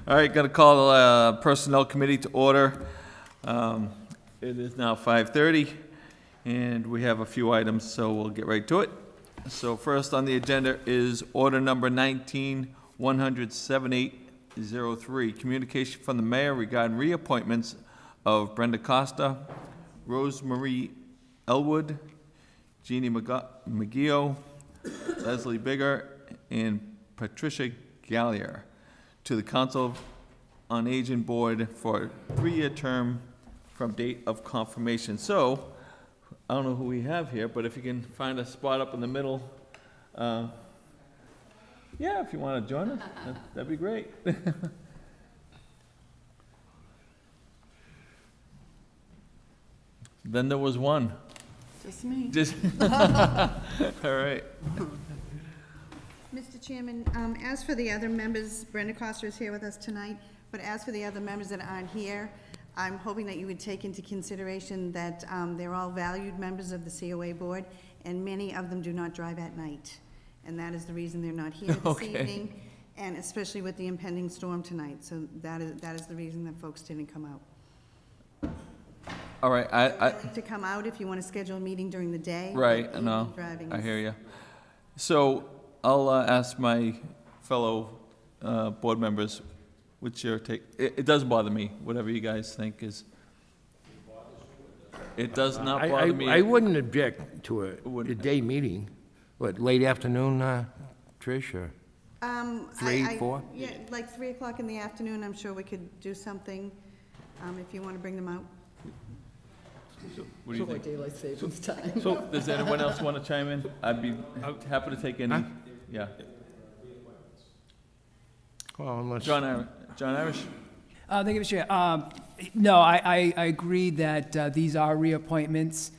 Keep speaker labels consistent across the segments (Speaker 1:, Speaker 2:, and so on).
Speaker 1: All right, got to call the Personnel Committee to order. It is now 5:30, and we have a few items, so we'll get right to it. So first on the agenda is order number 19-17803, communication from the mayor regarding reappointments of Brenda Costa, Rosemarie Elwood, Jeannie McGeo, Leslie Bigger, and Patricia Gallier to the Council on Aging Board for a 3-year term from date of confirmation. So, I don't know who we have here, but if you can find a spot up in the middle, yeah, if you want to join us, that'd be great. Then there was one.
Speaker 2: Just me.
Speaker 1: Just all right.
Speaker 2: Mr. Chairman, as for the other members, Brenda Costa is here with us tonight, but as for the other members that aren't here, I'm hoping that you would take into consideration that they're all valued members of the COA board, and many of them do not drive at night. And that is the reason they're not here this evening, and especially with the impending storm tonight. So that is the reason that folks didn't come out.
Speaker 1: All right, I
Speaker 2: like to come out if you want to schedule a meeting during the day.
Speaker 1: Right, no, I hear you. So I'll ask my fellow board members, what's your take? It doesn't bother me, whatever you guys think is. It does not bother me.
Speaker 3: I wouldn't object to a day meeting. What, late afternoon, Trish, or 3, 4?
Speaker 2: Yeah, like 3 o'clock in the afternoon, I'm sure we could do something, if you want to bring them out.
Speaker 1: So, what do you think?
Speaker 4: Daylight savings time.
Speaker 1: So, does anyone else want to chime in? I'd be happy to take any. Yeah.
Speaker 3: Well, unless
Speaker 1: John Irish.
Speaker 5: Thank you, Mr. Chair. No, I agree that these are reappointments.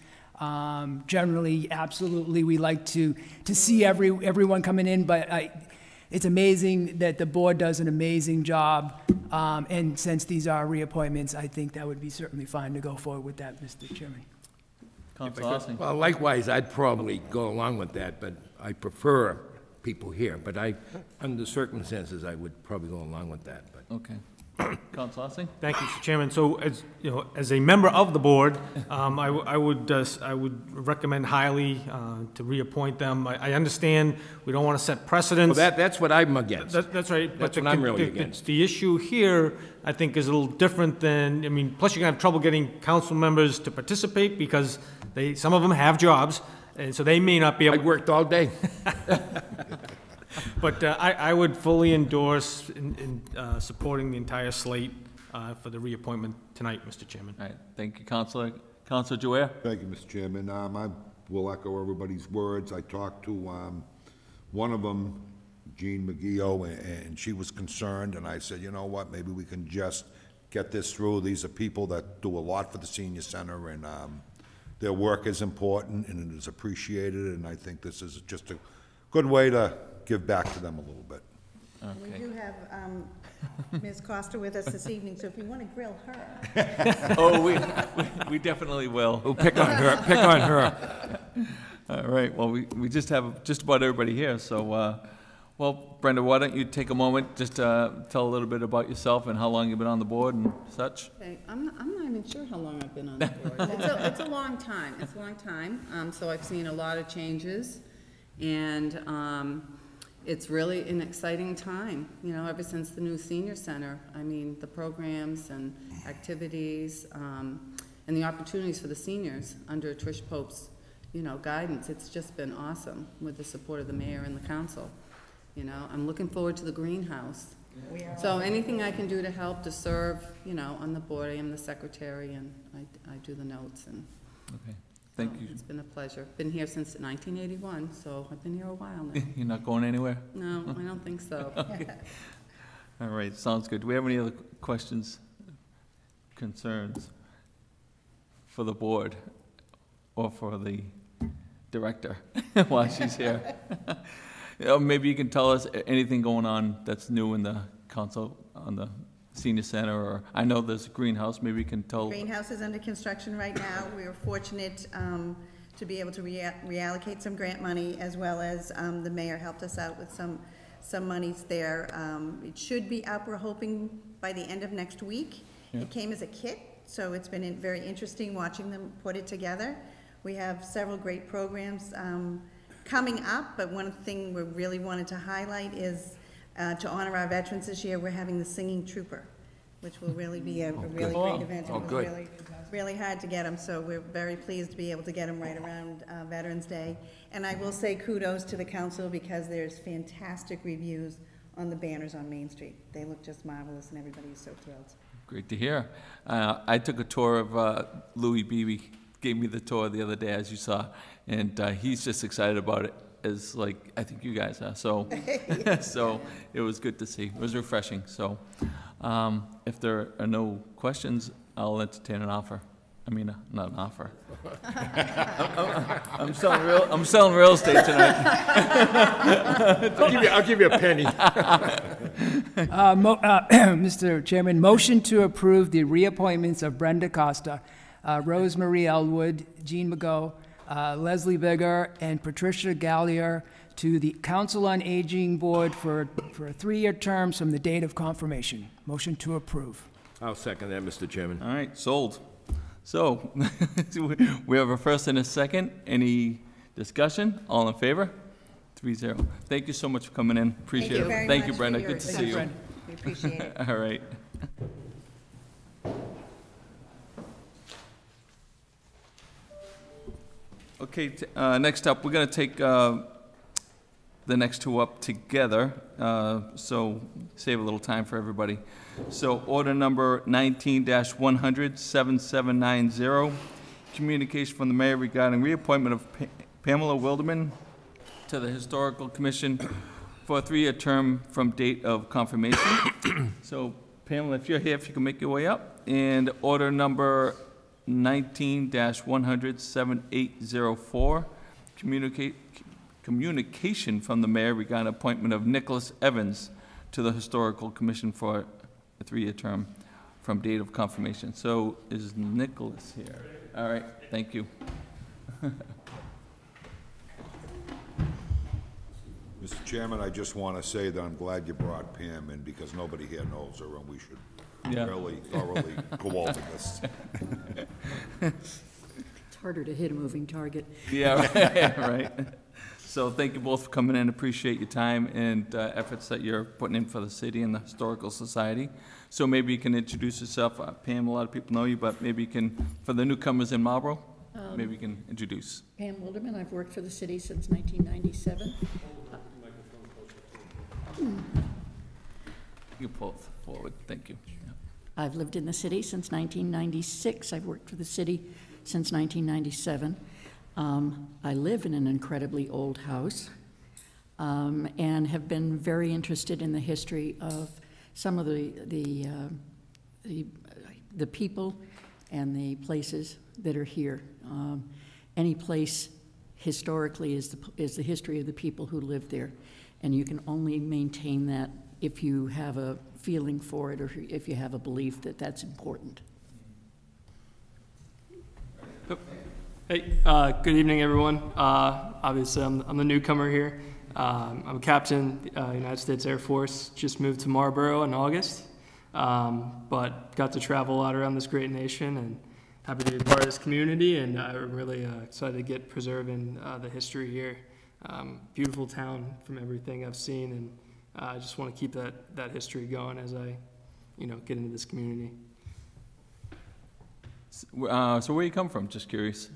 Speaker 5: Generally, absolutely, we like to see everyone coming in, but it's amazing that the board does an amazing job. And since these are reappointments, I think that would be certainly fine to go forward with that, Mr. Chairman.
Speaker 3: well, likewise, I'd probably go along with that, but I prefer people here. But under circumstances, I would probably go along with that. But
Speaker 1: Okay. Council Ossing?
Speaker 6: Thank you, Mr. Chairman. So, as you know, as a member of the board, I would recommend highly to reappoint them. I understand we don't want to set precedents.
Speaker 3: well, that's what I'm against.
Speaker 6: That's right.
Speaker 3: That's what I'm really against.
Speaker 6: The issue here, I think, is a little different than, I mean, plus you're going to have trouble getting council members to participate because some of them have jobs, and so they may not be able.
Speaker 3: I worked all day.
Speaker 6: But I would fully endorse in supporting the entire slate for the reappointment tonight, Mr. Chairman.
Speaker 1: All right. Thank you, Councilor. Councilor Joyer?
Speaker 7: Thank you, Mr. Chairman. I will echo everybody's words. I talked to one of them, Jean McGeo, and she was concerned, and I said, you know what, maybe we can just get this through. These are people that do a lot for the senior center, and their work is important, and it is appreciated, and I think this is just a good way to give back to them a little bit.
Speaker 1: Okay.
Speaker 2: We do have Ms. Costa with us this evening, so if you want to grill her.
Speaker 1: Oh, we definitely will.
Speaker 3: We'll pick on her. Pick on her.
Speaker 1: All right. Well, we just have just about everybody here. So, well, Brenda, why don't you take a moment just to tell a little bit about yourself and how long you've been on the board and such?
Speaker 4: Okay, I'm not even sure how long I've been on the board. It's a long time. It's a long time. So I've seen a lot of changes, and it's really an exciting time, you know, ever since the new senior center. I mean, the programs and activities and the opportunities for the seniors under Trish Pope's, you know, guidance. It's just been awesome with the support of the mayor and the council. You know, I'm looking forward to the greenhouse. So anything I can do to help to serve, you know, on the board. I am the secretary, and I do the notes. And
Speaker 1: Okay. Thank you.
Speaker 4: It's been a pleasure. Been here since 1981, so I've been here a while now.
Speaker 1: You're not going anywhere?
Speaker 4: No, I don't think so.
Speaker 1: Okay. All right, sounds good. Do we have any other questions, concerns for the board or for the director while she's here? You know, maybe you can tell us anything going on that's new in the council on the senior center, or I know there's a greenhouse. Maybe you can tell.
Speaker 2: Greenhouse is under construction right now. We were fortunate to be able to reallocate some grant money, as well as the mayor helped us out with some some monies there. It should be up, we're hoping, by the end of next week.
Speaker 1: Yeah.
Speaker 2: It came as a kit, so it's been very interesting watching them put it together. We have several great programs coming up, but one thing we really wanted to highlight is to honor our veterans this year, we're having the Singing Trooper, which will really be a really great event.
Speaker 3: Oh, good.
Speaker 2: It was really hard to get them, so we're very pleased to be able to get them right around Veterans Day. And I will say kudos to the council because there's fantastic reviews on the banners on Main Street. They look just marvelous and everybody's so thrilled.
Speaker 1: Great to hear. I took a tour of Louis Beebe, gave me the tour the other day, as you saw, and he's just excited about it, as like I think you guys are. So, so it was good to see. It was refreshing. So, if there are no questions, I'll entertain an offer. I mean, not an offer. I'm selling real estate tonight.
Speaker 3: I'll give you a penny.
Speaker 5: Mr. Chairman, motion to approve the reappointments of Brenda Costa, Rose Marie Elwood, Jean McGough, Leslie Bigger, and Patricia Gallier to the Council on Aging Board for 3-year terms from the date of confirmation. Motion to approve.
Speaker 3: I'll second that, Mr. Chairman.
Speaker 1: All right, sold. So, we have a first and a second. Any discussion? All in favor? 3-0. Thank you so much for coming in. Appreciate it. Thank you, Brenda. Good to see you.
Speaker 2: We appreciate it.
Speaker 1: All right. Okay, next up, we're going to take the next two up together, so save a little time for everybody. So order number 19-100, 7790, communication from the mayor regarding reappointment of Pamela Wilderman to the Historical Commission for a 3-year term from date of confirmation. So Pamela, if you're here, if you can make your way up. And order number 19-100, 7804, communication from the mayor regarding appointment of Nicholas Evans to the Historical Commission for a 3-year term from date of confirmation. So is Nicholas here? All right, thank you.
Speaker 7: Mr. Chairman, I just want to say that I'm glad you brought Pam in because nobody here knows her and we should really thoroughly go over this.
Speaker 8: It's harder to hit a moving target.
Speaker 1: Yeah, right. So thank you both for coming in. Appreciate your time and efforts that you're putting in for the city and the Historical Society. So maybe you can introduce yourself. Pam, a lot of people know you, but maybe you can, for the newcomers in Marlborough, maybe you can introduce.
Speaker 8: Pam Wilderman, I've worked for the city since 1997.
Speaker 1: You pull it forward. Thank you. Yeah.
Speaker 8: I've lived in the city since 1996. I've worked for the city since 1997. I live in an incredibly old house and have been very interested in the history of some of the people and the places that are here. Any place historically is the history of the people who live there, and you can only maintain that if you have a feeling for it or if you have a belief that that's important.
Speaker 9: Hey, good evening, everyone. Obviously, I'm the newcomer here. I'm a captain, United States Air Force. Just moved to Marlborough in August, but got to travel a lot around this great nation and happy to be part of this community. And I'm really excited to get preserving the history here. Beautiful town from everything I've seen, and I just want to keep that history going as I, get into this community.
Speaker 1: So where you come from? Just curious.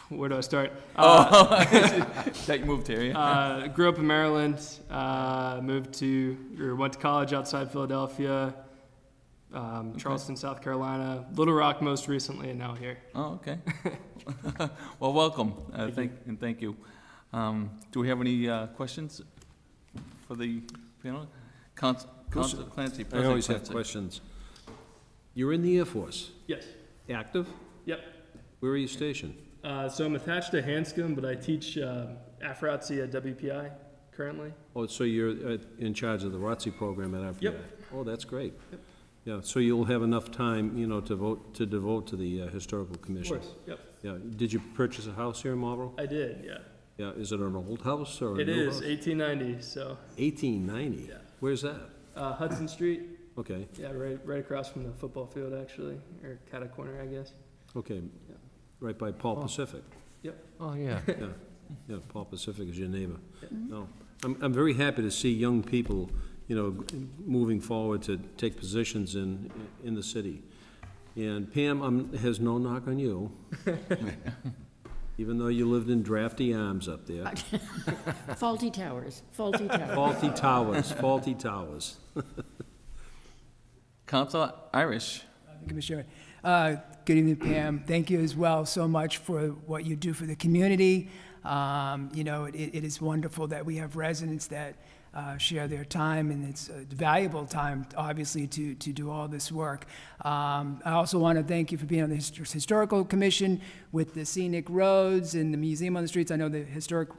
Speaker 9: Where do I start?
Speaker 1: That you moved here, yeah?
Speaker 9: Grew up in Maryland, went to college outside Philadelphia, Charleston, South Carolina, Little Rock most recently, and now here.
Speaker 1: Oh, okay. Well, welcome. Thank you. Do we have any questions for the panel? Councilor Clancy, President
Speaker 10: I always have
Speaker 1: Clancy.
Speaker 10: questions. You're in the Air Force?
Speaker 9: Yes.
Speaker 10: Active?
Speaker 9: Yep.
Speaker 10: Where are you stationed?
Speaker 9: So I'm attached to Hanscom, but I teach AFROTC at WPI currently.
Speaker 10: Oh, so you're in charge of the ROTC program at FBI?
Speaker 9: Yep.
Speaker 10: Oh, that's great.
Speaker 9: Yep.
Speaker 10: Yeah, so you'll have enough time, to devote to the Historical Commission?
Speaker 9: Of course, yep.
Speaker 10: Yeah. Did you purchase a house here in Marlborough?
Speaker 9: I did, yeah.
Speaker 10: Yeah, is it an old house or a
Speaker 9: It
Speaker 10: new
Speaker 9: is,
Speaker 10: house?
Speaker 9: 1890, so,
Speaker 10: 1890?
Speaker 9: Yeah.
Speaker 10: Where's that?
Speaker 9: Hudson Street,
Speaker 10: Okay,
Speaker 9: yeah, right across from the football field, actually, or Cata Corner, I guess.
Speaker 10: okay.
Speaker 9: Yeah.
Speaker 10: Right by Paul Pacific.
Speaker 3: Oh, yeah.
Speaker 10: Yeah, yeah, Paul Pacific is your neighbor. No, I'm very happy to see young people, you know, moving forward to take positions in the city. And Pam, has no knock on you, even though you lived in drafty arms up there.
Speaker 8: Faulty towers, faulty towers.
Speaker 10: Faulty towers, faulty towers.
Speaker 1: Councilor Irish.
Speaker 5: Thank you, Mr. Chairman. Good evening, Pam. Thank you as well so much for what you do for the community. You know, it is wonderful that we have residents that share their time, and it's valuable time, obviously, to do all this work. I also want to thank you for being on the Historical Commission with the scenic roads and the museum on the streets. I know the historic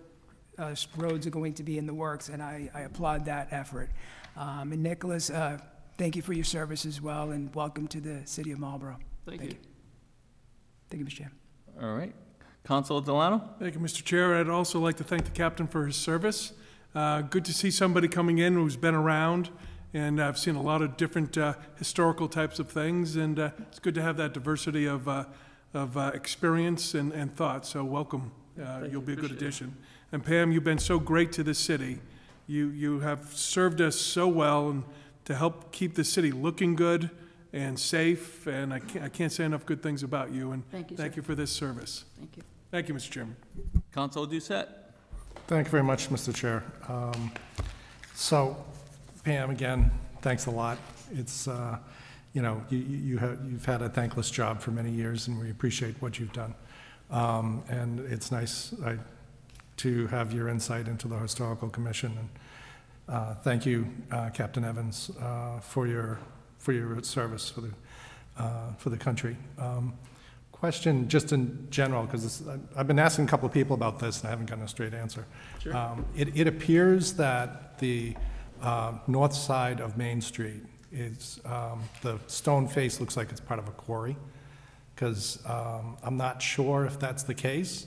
Speaker 5: roads are going to be in the works, and I applaud that effort. And Nicholas, thank you for your service as well, and welcome to the city of Marlborough.
Speaker 9: Thank you.
Speaker 5: Thank you, Mr. Chairman.
Speaker 1: All right. Councilor Delano?
Speaker 11: Thank you, Mr. Chair. I'd also like to thank the captain for his service. Good to see somebody coming in who's been around, and I've seen a lot of different historical types of things, and it's good to have that diversity of experience and thought. So welcome. You'll be a good addition. And Pam, you've been so great to this city. You have served us so well, and to help keep the city looking good and safe, and I can't say enough good things about you, and thank you for this service.
Speaker 8: Thank you.
Speaker 11: Thank you, Mr. Chairman.
Speaker 1: Councilor Doucette.
Speaker 12: Thank you very much, Mr. Chair. So, Pam, again, thanks a lot. It's, you know, you've had a thankless job for many years, and we appreciate what you've done. And it's nice to have your insight into the Historical Commission. And thank you, Captain Evans, for your service for the country. Question just in general, because I've been asking a couple of people about this and I haven't gotten a straight answer.
Speaker 9: Sure.
Speaker 12: It appears that the north side of Main Street is, the stone face looks like it's part of a quarry, because I'm not sure if that's the case,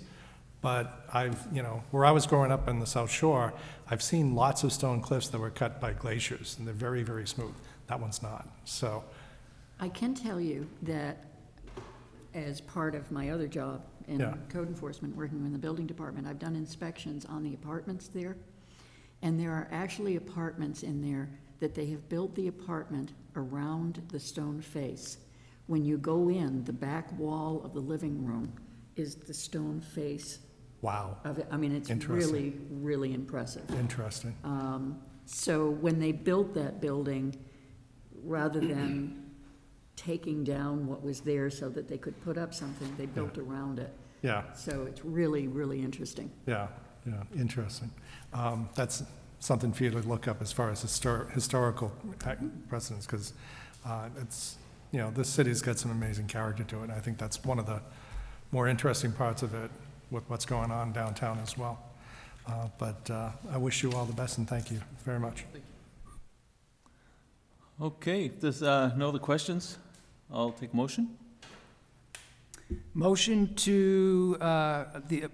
Speaker 12: but you know, where I was growing up in the South Shore, I've seen lots of stone cliffs that were cut by glaciers, and they're very, very smooth. That one's not, so.
Speaker 8: I can tell you that as part of my other job in code enforcement, working in the building department, I've done inspections on the apartments there, and there are actually apartments in there that they have built the apartment around the stone face. When you go in, the back wall of the living room is the stone face.
Speaker 12: Wow.
Speaker 8: Of it. I mean, it's really, really impressive.
Speaker 12: Interesting.
Speaker 8: So when they built that building, rather than taking down what was there so that they could put up something, they built around it.
Speaker 12: Yeah.
Speaker 8: So it's really, really interesting.
Speaker 12: Yeah, interesting. That's something for you to look up as far as historical precedents, because it's, you know, this city's got some amazing character to it, and I think that's one of the more interesting parts of it, with what's going on downtown as well. But I wish you all the best, and thank you very much.
Speaker 9: Thank you.
Speaker 1: Okay, if there's no other questions, I'll take motion.
Speaker 5: Motion to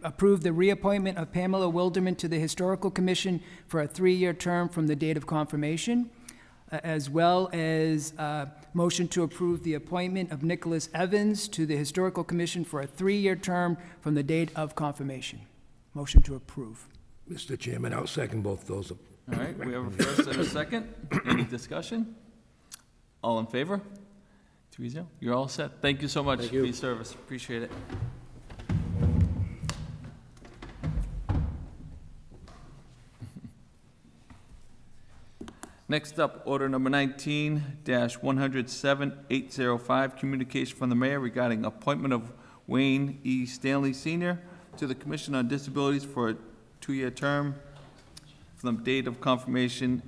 Speaker 5: approve the reappointment of Pamela Wilderman to the Historical Commission for a 3-year term from the date of confirmation, as well as motion to approve the appointment of Nicholas Evans to the Historical Commission for a 3-year term from the date of confirmation. Motion to approve.
Speaker 3: Mr. Chairman, I'll second both those.
Speaker 1: All right, we have a first and a second. Any discussion? All in favor? 3-0. You're all set. Thank you so much for your service. Appreciate it. Next up, order number 19-107-805, communication from the mayor regarding appointment of Wayne E. Stanley Sr. to the Commission on Disabilities for a 2-year term from the date of confirmation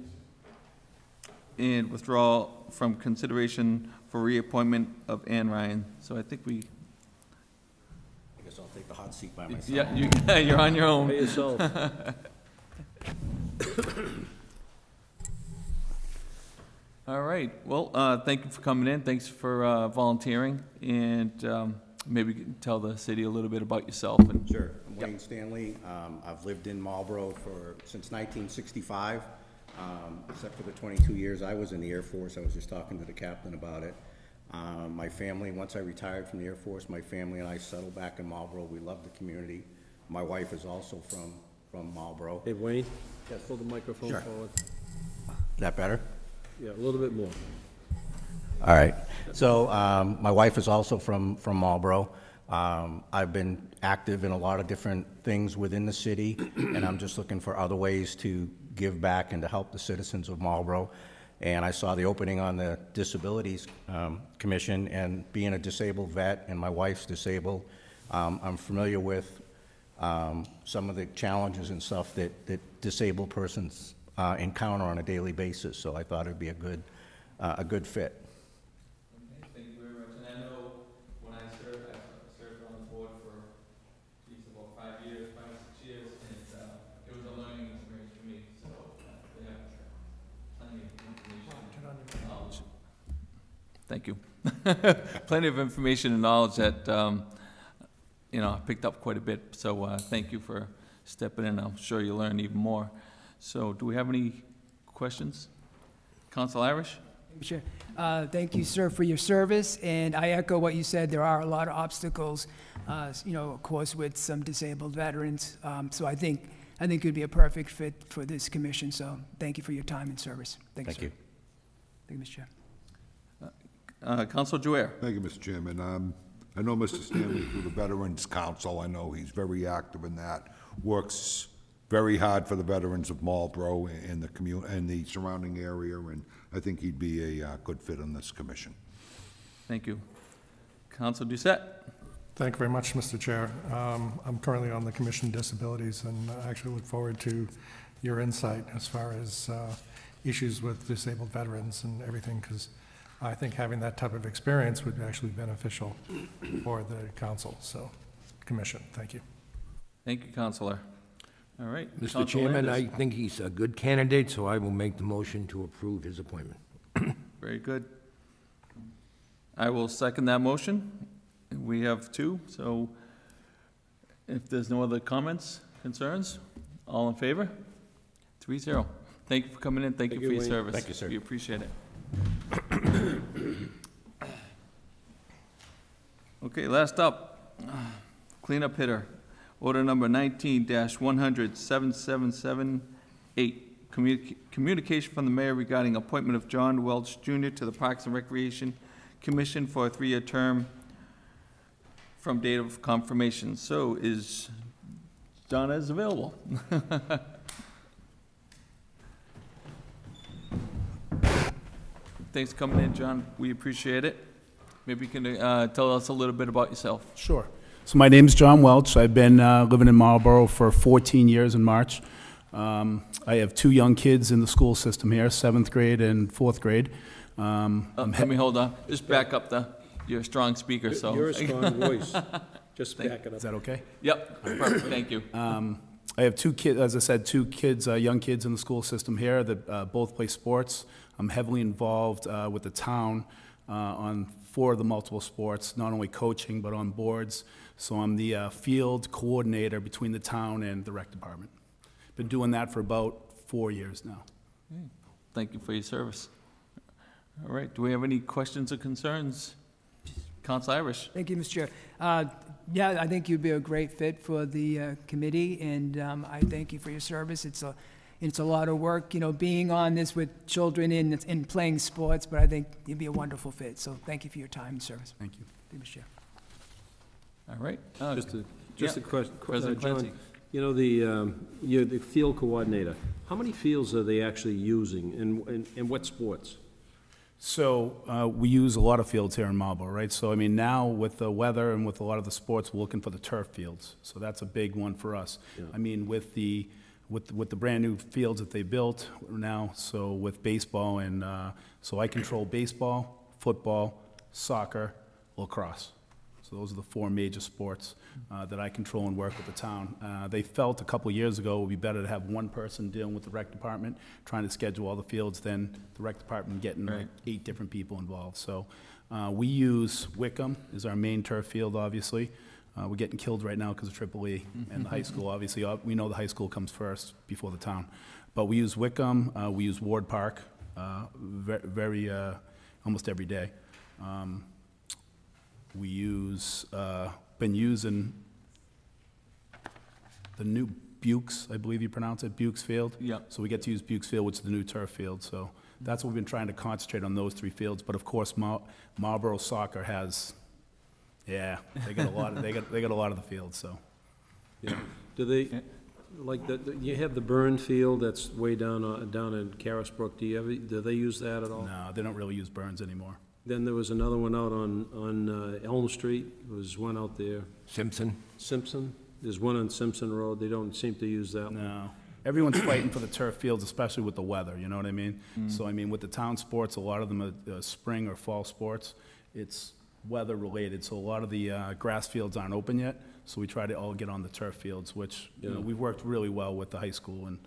Speaker 1: and withdrawal from consideration for reappointment of Ann Ryan. So I think we...
Speaker 13: I guess I'll take the hot seat by myself.
Speaker 1: Yeah, you're on your own.
Speaker 10: By yourself.
Speaker 1: All right. Well, thank you for coming in. Thanks for volunteering. And maybe you can tell the city a little bit about yourself. And
Speaker 13: Sure. Wayne Stanley. I've lived in Marlborough since 1965, except for the 22 years I was in the Air Force. I was just talking to the captain about it. My family, once I retired from the Air Force, my family and I settled back in Marlborough. We love the community. My wife is also from Marlborough.
Speaker 10: Hey, Wayne? Yeah, hold the microphone
Speaker 13: Sure.
Speaker 10: forward.
Speaker 13: Is that better?
Speaker 10: Yeah, a little bit more.
Speaker 13: All right. So my wife is also from Marlborough. I've been active in a lot of different things within the city, and I'm just looking for other ways to give back and to help the citizens of Marlborough. And I saw the opening on the Disabilities Commission, and being a disabled vet and my wife's disabled, I'm familiar with some of the challenges and stuff that disabled persons encounter on a daily basis. So I thought it'd be a good fit.
Speaker 1: Thank you very much. And I know when I served on the board for about 5 years, 5 or 6 years, and it was a learning experience for me. So they have plenty of information and knowledge. Thank you. Plenty of information and knowledge that I picked up quite a bit. So thank you for stepping in. I'm sure you'll learn even more. So do we have any questions? Council Irish?
Speaker 5: Sure. Thank you, sir, for your service, and I echo what you said. There are a lot of obstacles, of course, with some disabled veterans. So I think it would be a perfect fit for this commission. So thank you for your time and service. Thank you. Thank you, Mr. Chair.
Speaker 1: Council Jouer.
Speaker 7: Thank you, Mr. Chairman. I know Mr. Stanley through the Veterans Council. I know he's very active in that. Works very hard for the veterans of Marlborough and the community and the surrounding area, and I think he'd be a good fit on this commission.
Speaker 1: Thank you. Council Doucette.
Speaker 12: Thank you very much, Mr. Chair. I'm currently on the Commission on Disabilities, and I actually look forward to your insight as far as issues with disabled veterans and everything, because I think having that type of experience would actually be beneficial for the council. So, commission, thank you.
Speaker 1: Thank you, Councilor. All right.
Speaker 3: Mr. Chairman, I think he's a good candidate, so I will make the motion to approve his appointment.
Speaker 1: Very good. I will second that motion. We have 2, so if there's no other comments, concerns, all in favor? 3-0. Thank you for coming in. Thank you for your service.
Speaker 13: Thank you, sir.
Speaker 1: We appreciate it. Okay, last up, cleanup hitter. Order number 19-100-7778. Communication from the mayor regarding appointment of John Welch Jr. to the Parks and Recreation Commission for a 3-year term from date of confirmation. So is Donna available? Thanks for coming in, John. We appreciate it. Maybe you can tell us a little bit about yourself.
Speaker 14: Sure. So my name's John Welch. I've been living in Marlborough for 14 years in March. I have 2 young kids in the school system here, 7th grade and 4th grade.
Speaker 1: Let me hold on. Just back up you're a strong speaker, so.
Speaker 10: You're a strong voice. Just back it up.
Speaker 14: Is that okay?
Speaker 1: Yep, perfect, thank you.
Speaker 14: I have 2 kids, as I said, 2 kids, young kids in the school system here that both play sports. I'm heavily involved with the town on 4 of the multiple sports, not only coaching, but on boards. So I'm the field coordinator between the town and the rec department. Been doing that for about 4 years now.
Speaker 1: Thank you for your service. All right, do we have any questions or concerns? Council Irish.
Speaker 5: Thank you, Mr. Chair. Yeah, I think you'd be a great fit for the committee, and I thank you for your service. It's a lot of work, being on this with children and playing sports, but I think you'd be a wonderful fit. So thank you for your time and service.
Speaker 14: Thank you.
Speaker 5: Thank you, Mr. Chair.
Speaker 1: All right.
Speaker 10: Just a question,
Speaker 1: President Clancy.
Speaker 10: John. You're the field coordinator. How many fields are they actually using, and what sports?
Speaker 14: So we use a lot of fields here in Marlborough, right? So I mean, now with the weather and with a lot of the sports, we're looking for the turf fields. So that's a big one for us. Yeah. I mean, with the brand new fields that they built now, so with baseball and so I control baseball, football, soccer, lacrosse. So those are the 4 major sports that I control and work with the town. They felt a couple years ago it would be better to have one person dealing with the rec department, trying to schedule all the fields, than the rec department getting like 8 different people involved. So we use Wickham as our main turf field, obviously. We're getting killed right now because of Triple E and the high school. Obviously, we know the high school comes first before the town. But we use Wickham, we use Ward Park, almost every day. We use, been using the new Bukes, I believe you pronounce it, Bukes Field.
Speaker 1: Yeah.
Speaker 14: So we get to use Bukes Field, which is the new turf field. So that's what we've been trying to concentrate on, those 3 fields. But of course, Marlborough Soccer has, yeah, they got a lot of, they got a lot of the fields, so.
Speaker 10: Yeah. Do they, like, you have the burn field that's way down in Carisbrook. Do they use that at all?
Speaker 14: No, they don't really use Burns anymore.
Speaker 10: Then there was another one out on Elm Street. There was one out there.
Speaker 3: Simpson?
Speaker 10: Simpson. There's one on Simpson Road. They don't seem to use that one.
Speaker 14: No. Everyone's fighting for the turf fields, especially with the weather, you know what I mean? So, I mean, with the town sports, a lot of them are spring or fall sports. It's weather-related, so a lot of the grass fields aren't open yet, so we try to all get on the turf fields, which, you know, we've worked really well with the high school, and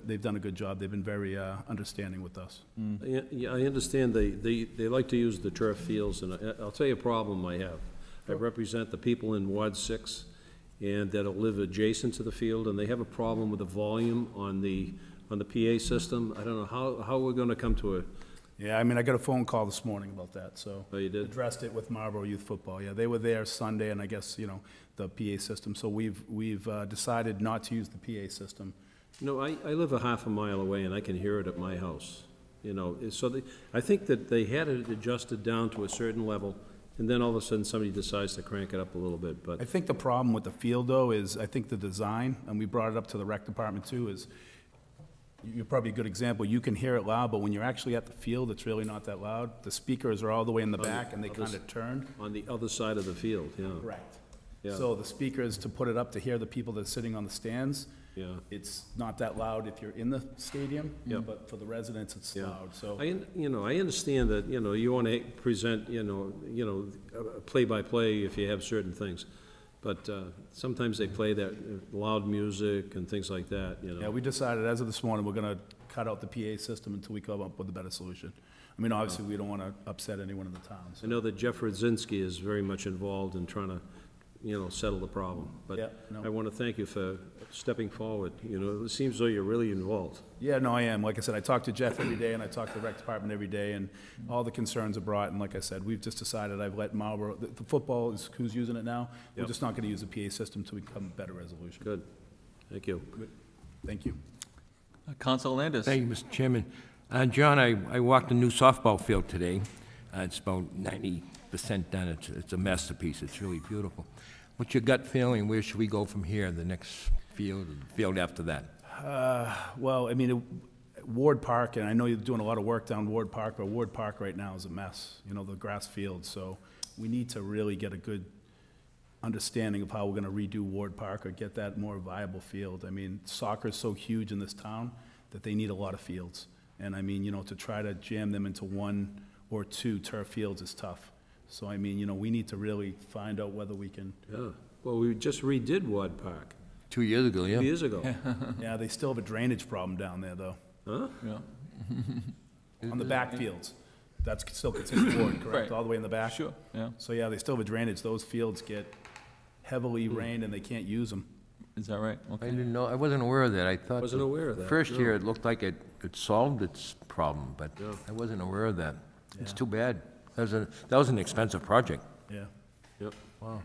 Speaker 14: they've done a good job. They've been very understanding with us.
Speaker 10: Yeah, I understand they like to use the turf fields, and I'll tell you a problem I have. I represent the people in Ward 6, and that'll live adjacent to the field, and they have a problem with the volume on the PA system. I don't know how we're gonna come to it.
Speaker 14: Yeah, I mean, I got a phone call this morning about that, so.
Speaker 10: Oh, you did?
Speaker 14: Addressed it with Marlborough Youth Football. Yeah, they were there Sunday, and I guess, you know, the PA system. So we've decided not to use the PA system.
Speaker 10: You know, I live a half a mile away, and I can hear it at my house. You know, so I think that they had it adjusted down to a certain level, and then all of a sudden somebody decides to crank it up a little bit, but.
Speaker 14: I think the problem with the field, though, is I think the design, and we brought it up to the rec department too, is you're probably a good example. You can hear it loud, but when you're actually at the field, it's really not that loud. The speakers are all the way in the back, and they kind of turn.
Speaker 10: On the other side of the field, yeah.
Speaker 14: Correct.
Speaker 10: Yeah.
Speaker 14: So the speakers, to put it up to hear the people that are sitting on the stands,
Speaker 10: Yeah.
Speaker 14: it's not that loud if you're in the stadium,
Speaker 10: Yeah.
Speaker 14: but for the residents, it's
Speaker 10: Yeah.
Speaker 14: loud, so.
Speaker 10: I understand that, you know, you want to present, play-by-play if you have certain things, but sometimes they play that loud music and things like that, you know.
Speaker 14: Yeah, we decided as of this morning, we're gonna cut out the PA system until we come up with a better solution. I mean, obviously, we don't wanna upset anyone in the town, so.
Speaker 10: I know that Jeff Radzinski is very much involved in trying to, settle the problem.
Speaker 14: Yeah,
Speaker 10: But
Speaker 14: no.
Speaker 10: I want to thank you for stepping forward. You know, it seems though you're really involved.
Speaker 14: Yeah, no, I am. Like I said, I talk to Jeff every day, and I talk to the rec department every day, and all the concerns are brought, and like I said, we've just decided I've let Marlborough, the football is who's using it now. We're
Speaker 10: Yep.
Speaker 14: just not gonna use the PA system until we come a better resolution.
Speaker 10: Good. Thank you.
Speaker 14: Thank you.
Speaker 1: Council Landis.
Speaker 3: Thank you, Mr. Chairman. John, I walked a new softball field today. It's about 90% done. It's a masterpiece. It's really beautiful. What's your gut feeling? Where should we go from here? The next field after that?
Speaker 14: Well, I mean, Ward Park, and I know you're doing a lot of work down Ward Park, but Ward Park right now is a mess, the grass field. So we need to really get a good understanding of how we're gonna redo Ward Park or get that more viable field. I mean, soccer is so huge in this town that they need a lot of fields. And I mean, to try to jam them into 1 or 2 turf fields is tough. So I mean, we need to really find out whether we can.
Speaker 10: Yeah. Well, we just redid Ward Park.
Speaker 3: 2 years ago, yeah.
Speaker 10: 2 years ago.
Speaker 14: Yeah, they still have a drainage problem down there, though.
Speaker 10: Huh?
Speaker 1: Yeah.
Speaker 14: On the back fields. That's still considered Ward, correct?
Speaker 1: Right.
Speaker 14: All the way in the back?
Speaker 1: Sure, yeah.
Speaker 14: So, yeah, they still have a drainage. Those fields get heavily rained and they can't use them.
Speaker 1: Is that right?
Speaker 3: I
Speaker 1: Okay.
Speaker 3: didn't know, I wasn't aware of that. I thought.
Speaker 10: Wasn't aware of that,
Speaker 3: First
Speaker 10: no.
Speaker 3: year, it looked like it solved its problem, but
Speaker 10: Yeah.
Speaker 3: I wasn't aware of that. It's
Speaker 14: Yeah.
Speaker 3: too bad. That was an expensive project.
Speaker 14: Yeah.
Speaker 10: Yep.
Speaker 3: Wow.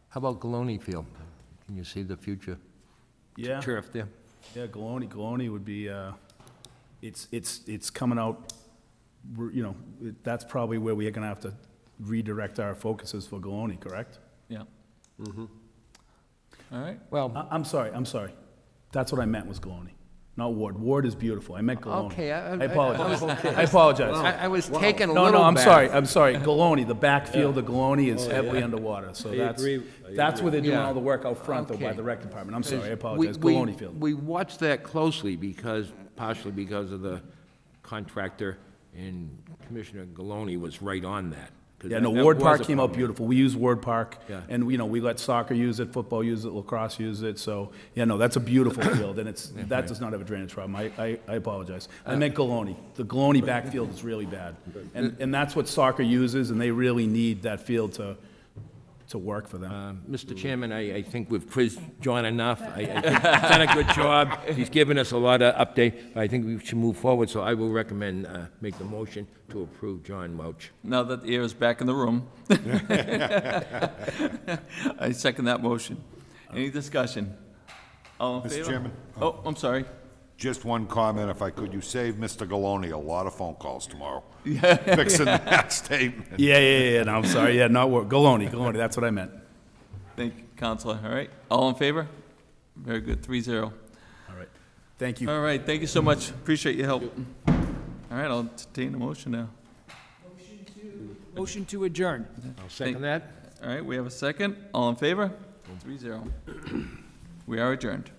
Speaker 3: How about Galone Field? Can you see the future
Speaker 14: Yeah.
Speaker 3: turf there?
Speaker 14: Yeah, Galone would be, it's coming out, that's probably where we're gonna have to redirect our focuses for Galone, correct?
Speaker 1: Yeah. All right.
Speaker 3: Well,
Speaker 14: I'm sorry. That's what I meant was Galone, not Ward. Ward is beautiful. I meant Galone.
Speaker 3: okay.
Speaker 14: I apologize. I apologize.
Speaker 3: I was taken a little
Speaker 14: No, I'm
Speaker 3: back.
Speaker 14: sorry. Galone, the backfield of Galone is heavily underwater, so
Speaker 10: I
Speaker 14: that's,
Speaker 10: agree.
Speaker 14: that's where they're doing
Speaker 3: Yeah.
Speaker 14: all the work out front, though, by
Speaker 3: Okay.
Speaker 14: the rec department. I'm sorry, I
Speaker 3: We-
Speaker 14: apologize.
Speaker 3: we-
Speaker 14: Galone Field.
Speaker 3: We watched that closely partially because of the contractor, and Commissioner Galone was right on that. 'Cause
Speaker 14: Yeah,
Speaker 3: that
Speaker 14: Ward
Speaker 3: was
Speaker 14: Park
Speaker 3: a
Speaker 14: came out
Speaker 3: problem.
Speaker 14: beautiful. We use Ward Park,
Speaker 3: Yeah.
Speaker 14: and, we let soccer use it, football use it, lacrosse use it, so, yeah, no, that's a beautiful field, and that does not have a drainage problem. I apologize. I meant Galone. The Galone backfield is really bad. And that's what soccer uses, and they really need that field to to work for them.
Speaker 3: Mr. Chairman, I think we've quizzed John enough. I think he's done a good job. He's given us a lot of update, but I think we should move forward, so I will recommend, make the motion to approve John Welch.
Speaker 1: Now that the air is back in the room. I second that motion. Any discussion? All in favor?
Speaker 7: Mr. Chairman?
Speaker 1: Oh, I'm sorry.
Speaker 7: Just one comment, if I could. You save Mr. Galoni a lot of phone calls tomorrow. Fixing that statement.
Speaker 14: Yeah, no, I'm sorry, yeah, not work, Galoni, that's what I meant.
Speaker 1: Thank you, Counselor. All right. All in favor? Very good. 3-0.
Speaker 14: All right, thank you.
Speaker 1: All right. Thank you so much. Appreciate your help. All right. I'll entertain a motion now.
Speaker 5: Motion to adjourn.
Speaker 3: I'll second that.
Speaker 1: All right. We have a second. All in favor? 3-0. We are adjourned.